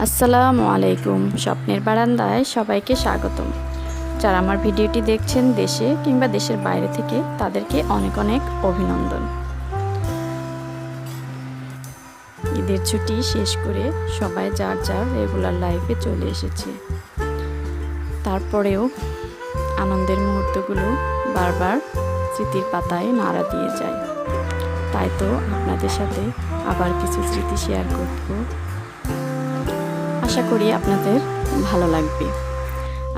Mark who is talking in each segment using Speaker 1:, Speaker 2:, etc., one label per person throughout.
Speaker 1: আসসালামু আলাইকুম। স্বপ্নের বারান্দায় সবাইকে স্বাগতম। যারা আমার ভিডিওটি দেখছেন দেশে কিংবা দেশের বাইরে থেকে, তাদেরকে অনেক অনেক অভিনন্দন। ঈদের ছুটি শেষ করে সবাই যার যার রেগুলার লাইফে চলে এসেছে। তারপরেও আনন্দের মুহূর্তগুলো বারবার স্মৃতির পাতায় নাড়া দিয়ে যায়। তাই তো আপনাদের সাথে আবার কিছু স্মৃতি শেয়ার করব। আশা করি আপনাদের ভালো লাগবে।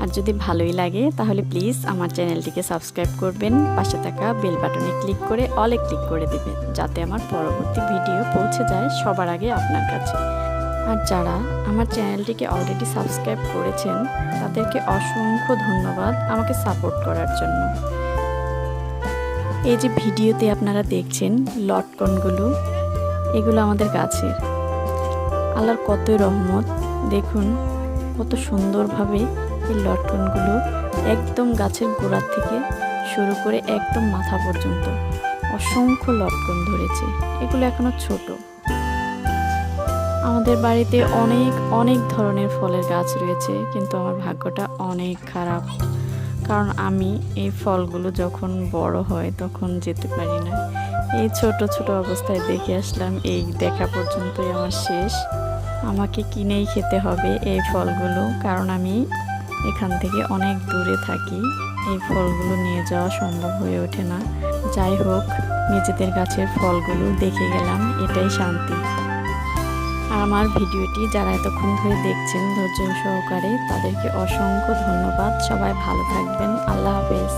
Speaker 1: আর যদি ভালোই লাগে তাহলে প্লিজ আমার চ্যানেলটিকে সাবস্ক্রাইব করবেন, পাশে থাকা বেল বাটনে ক্লিক করে অলে ক্লিক করে দেবেন, যাতে আমার পরবর্তী ভিডিও পৌঁছে যায় সবার আগে আপনার কাছে। আর যারা আমার চ্যানেলটিকে অলরেডি সাবস্ক্রাইব করেছেন তাদেরকে অসংখ্য ধন্যবাদ আমাকে সাপোর্ট করার জন্য। এই যে ভিডিওতে আপনারা দেখছেন লটকনগুলো, এগুলো আমাদের গাছের। আল্লাহর কতই রহমত, দেখুন কত সুন্দরভাবে এই লটকনগুলো একদম গাছের গোড়া থেকে শুরু করে একদম মাথা পর্যন্ত অসংখ্য লটকন ধরেছে। এগুলো এখনো ছোট। আমাদের বাড়িতে অনেক অনেক ধরনের ফলের গাছ রয়েছে, কিন্তু আমার ভাগ্যটা অনেক খারাপ, কারণ আমি এই ফলগুলো যখন বড় হয় তখন যেতে পারি না। এই ছোট ছোট অবস্থায় দেখে আসলাম, এই দেখা পর্যন্তই আমার শেষ। আমাকে কিনেই খেতে হবে এই ফলগুলো, কারণ আমি এখান থেকে অনেক দূরে থাকি। এই ফলগুলো নিয়ে যাওয়া সম্ভব হয়ে ওঠে না। যাই হোক, নিজেদের গাছের ফলগুলো দেখে গেলাম, এটাই শান্তি। আর আমার ভিডিওটি যারা এতক্ষণ ধরে দেখছেন ধৈর্য সহকারে, তাদেরকে অসংখ্য ধন্যবাদ। সবাই ভালো থাকবেন। আল্লাহ হাফেজ।